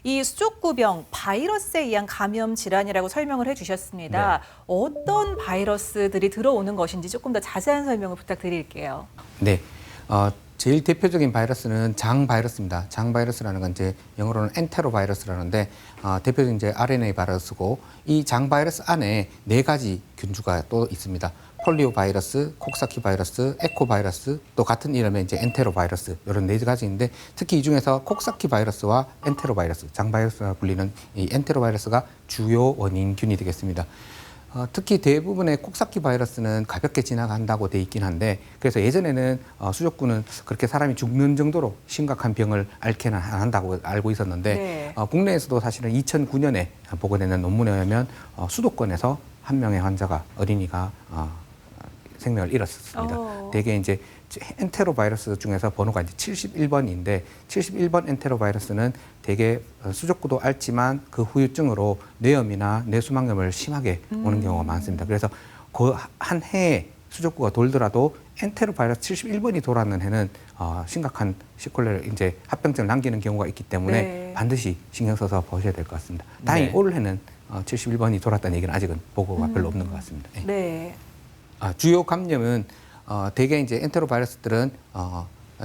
이 수족구병 바이러스에 의한 감염 질환이라고 설명을 해주셨습니다. 네. 어떤 바이러스들이 들어오는 것인지 조금 더 자세한 설명을 부탁드릴게요. 네. 제일 대표적인 바이러스는 장 바이러스입니다. 장 바이러스라는 건 이제 영어로는 엔테로 바이러스라는데 대표적인 이제 RNA 바이러스고 이 장 바이러스 안에 4가지 균주가 또 있습니다. 폴리오 바이러스, 콕사키 바이러스, 에코 바이러스, 또 같은 이름의 이제 엔테로 바이러스 이런 4가지인데 특히 이 중에서 콕사키 바이러스와 엔테로 바이러스, 장 바이러스가 불리는 이 엔테로 바이러스가 주요 원인균이 되겠습니다. 특히 대부분의 콕사키 바이러스는 가볍게 지나간다고 돼 있긴 한데 그래서 예전에는 수족구는 그렇게 사람이 죽는 정도로 심각한 병을 앓게는 안 한다고 알고 있었는데 네. 국내에서도 사실은 2009년에 보고되는 논문에 의하면 수도권에서 한 명의 환자가 어린이가 생명을 잃었습니다. 대개 이제 엔테로 바이러스 중에서 번호가 이제 71번인데 71번 엔테로 바이러스는 대개 수족구도 앓지만 그 후유증으로 뇌염이나 뇌수막염을 심하게 오는 경우가 많습니다. 그래서 그 한 해에 수족구가 돌더라도 엔테로 바이러스 71번이 돌았는 해는 심각한 시콜레를 이제 합병증을 남기는 경우가 있기 때문에 네. 반드시 신경 써서 보셔야 될 것 같습니다. 다행히 네. 올해는 71번이 돌았다는 얘기는 아직은 보고가 별로 없는 것 같습니다. 네. 네. 주요 감염은 대개 이제 엔테로 바이러스들은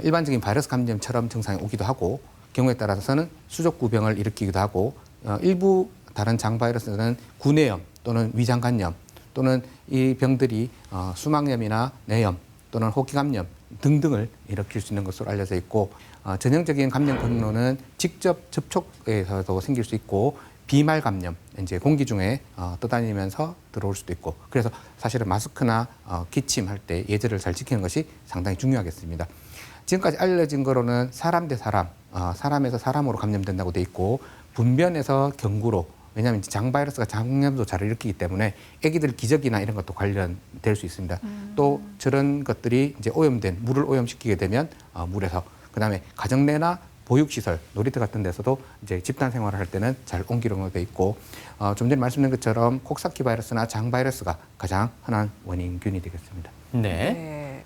일반적인 바이러스 감염처럼 증상이 오기도 하고 경우에 따라서는 수족구병을 일으키기도 하고 일부 다른 장 바이러스는 구내염 또는 위장 간염 또는 이 병들이 수막염이나 뇌염 또는 호기 감염 등등을 일으킬 수 있는 것으로 알려져 있고 전형적인 감염 경로는 직접 접촉에서도 생길 수 있고 비말 감염, 이제 공기 중에 떠다니면서 들어올 수도 있고 그래서 사실은 마스크나 기침할 때 예절을 잘 지키는 것이 상당히 중요하겠습니다. 지금까지 알려진 거로는 사람 대 사람, 사람에서 사람으로 감염된다고 돼 있고 분변에서 경구로 왜냐하면 이제 장 바이러스가 장염도 잘 일으키기 때문에 아기들 기저귀나 이런 것도 관련될 수 있습니다. 또 저런 것들이 이제 오염된 물을 오염시키게 되면 물에서 그다음에 가정내나 보육시설, 놀이터 같은 데서도 이제 집단 생활을 할 때는 잘 옮기려고 돼 있고 좀 전에 말씀드린 것처럼 콕사키 바이러스나 장 바이러스가 가장 흔한 원인균이 되겠습니다. 네. 네.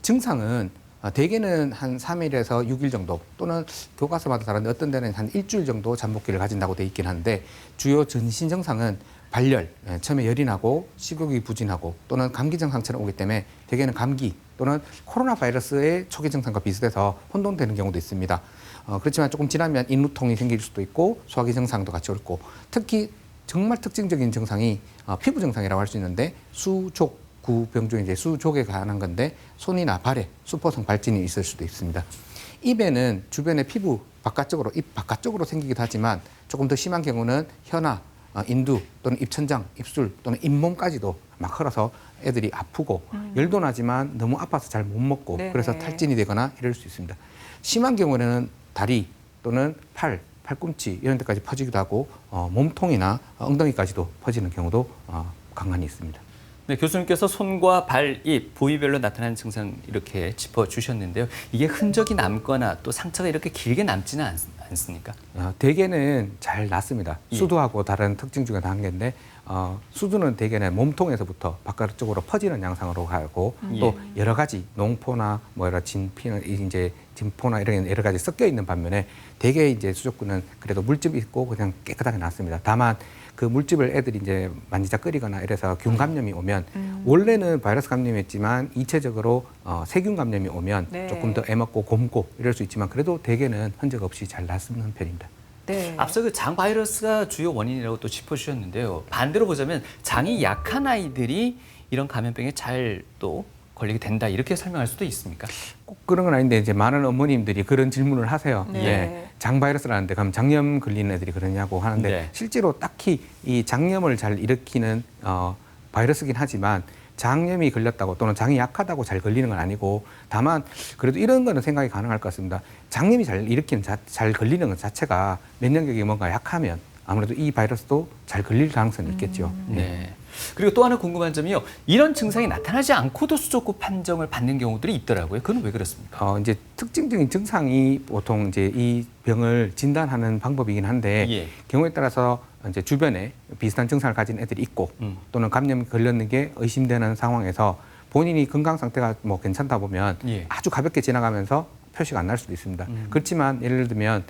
증상은 대개는 한 3일에서 6일 정도 또는 교과서마다 다른데 어떤 데는 한 일주일 정도 잠복기를 가진다고 돼 있긴 한데 주요 전신 증상은 발열, 처음에 열이 나고 식욕이 부진하고 또는 감기 증상처럼 오기 때문에 대개는 감기 또는 코로나 바이러스의 초기 증상과 비슷해서 혼동되는 경우도 있습니다. 그렇지만 조금 지나면 인후통이 생길 수도 있고 소화기 증상도 같이 올 고 특히 정말 특징적인 증상이 피부 증상이라고 할 수 있는데 수족구병 중에 이제 수족에 관한 건데 손이나 발에 수포성 발진이 있을 수도 있습니다. 입에는 주변의 피부 바깥쪽으로 입 바깥쪽으로 생기기도 하지만 조금 더 심한 경우는 혀나 인두 또는 입천장, 입술 또는 잇몸까지도 막 흘러서 애들이 아프고 열도 나지만 너무 아파서 잘 못 먹고 네네. 그래서 탈진이 되거나 이럴 수 있습니다. 심한 경우에는 다리 또는 팔꿈치 이런 데까지 퍼지기도 하고 몸통이나 엉덩이까지도 퍼지는 경우도 간간히 있습니다. 네, 교수님께서 손과 발, 입, 부위별로 나타나는 증상 이렇게 짚어주셨는데요. 이게 흔적이 남거나 또 상처가 이렇게 길게 남지는 않습니까? 대개는 잘 낫습니다. 예. 수두하고 다른 특징 중에 한 개인데 수두는 대개는 몸통에서부터 바깥쪽으로 퍼지는 양상으로 가고 또 여러 가지 농포나 뭐 여러 진피나 이제 진포나 이런 여러 가지 섞여 있는 반면에 대개 이제 수족구는 그래도 물집이 있고 그냥 깨끗하게 낫습니다. 다만 그 물집을 애들이 이제 만지작거리거나 이래서 균 감염이 오면 원래는 바이러스 감염이었지만 이체적으로 세균 감염이 오면 네. 조금 더 애먹고 곰고 이럴 수 있지만 그래도 대개는 흔적 없이 잘 낫는 편입니다. 네. 앞서 그 장 바이러스가 주요 원인이라고 또 짚어주셨는데요. 반대로 보자면 장이 약한 아이들이 이런 감염병에 잘 또 걸리게 된다 이렇게 설명할 수도 있습니까? 꼭 그런 건 아닌데 이제 많은 어머님들이 그런 질문을 하세요. 네. 예, 장 바이러스라는데 그럼 장염 걸리는 애들이 그러냐고 하는데 네. 실제로 딱히 이 장염을 잘 일으키는 바이러스긴 하지만 장염이 걸렸다고 또는 장이 약하다고 잘 걸리는 건 아니고 다만 그래도 이런 거는 생각이 가능할 것 같습니다. 장염이 잘 일으키는 잘 걸리는 것 자체가 면역력이 뭔가 약하면 아무래도 이 바이러스도 잘 걸릴 가능성이 있겠죠. 네. 그리고 또 하나 궁금한 점이요. 이런 증상이 나타나지 않고도 수족구 판정을 받는 경우들이 있더라고요. 그건 왜 그렇습니까? 이제 특징적인 증상이 보통 이제 이 병을 진단하는 방법이긴 한데 예. 경우에 따라서 이제 주변에 비슷한 증상을 가진 애들이 있고 또는 감염이 걸렸는 게 의심되는 상황에서 본인이 건강 상태가 뭐 괜찮다 보면 예. 아주 가볍게 지나가면서 표시가 안 날 수도 있습니다. 그렇지만 예를 들면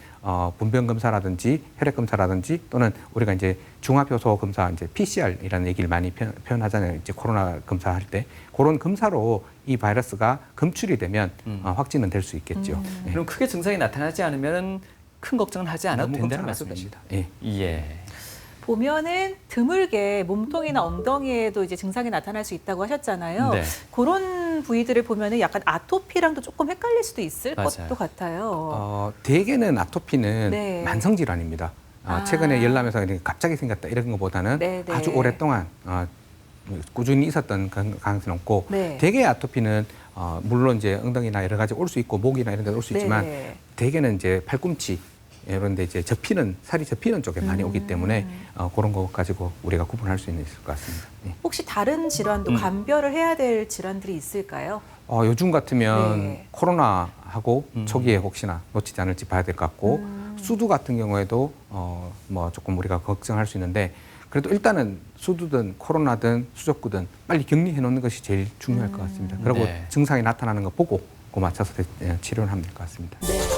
분변 검사라든지 혈액 검사라든지 또는 우리가 이제 중화효소 검사 이제 PCR이라는 얘기를 많이 표현하잖아요. 이제 코로나 검사할 때 그런 검사로 이 바이러스가 검출이 되면 확진은 될 수 있겠죠. 예. 그럼 크게 증상이 나타나지 않으면 큰 걱정은 하지 않아도 너무 된다는 걱정 안 말씀이십니다. 해도 됩니다. 예. 예. 보면은 드물게 몸통이나 엉덩이에도 이제 증상이 나타날 수 있다고 하셨잖아요. 네. 그런 부위들을 보면은 약간 아토피랑도 조금 헷갈릴 수도 있을 맞아요. 것도 같아요. 대개는 아토피는 네. 만성 질환입니다. 최근에 열나면서 이렇게 갑자기 생겼다 이런 것보다는 네, 네. 아주 오랫동안 꾸준히 있었던 가능성이 높고 네. 대개 아토피는 물론 이제 엉덩이나 여러 가지 올 수 있고 목이나 이런 데 올 수 있지만 네. 대개는 이제 팔꿈치 이런 데 이제 살이 접히는 쪽에 많이 오기 때문에 그런 거 가지고 우리가 구분할 수 있을 것 같습니다. 예. 혹시 다른 질환도 감별을 해야 될 질환들이 있을까요? 요즘 같으면 네. 코로나하고 초기에 혹시나 놓치지 않을지 봐야 될 것 같고 수두 같은 경우에도 뭐 조금 우리가 걱정할 수 있는데 그래도 일단은 수두든 코로나든 수족구든 빨리 격리해 놓는 것이 제일 중요할 것 같습니다. 그리고 네. 증상이 나타나는 거 보고 그 맞춰서 치료를 하면 될 것 같습니다. 네.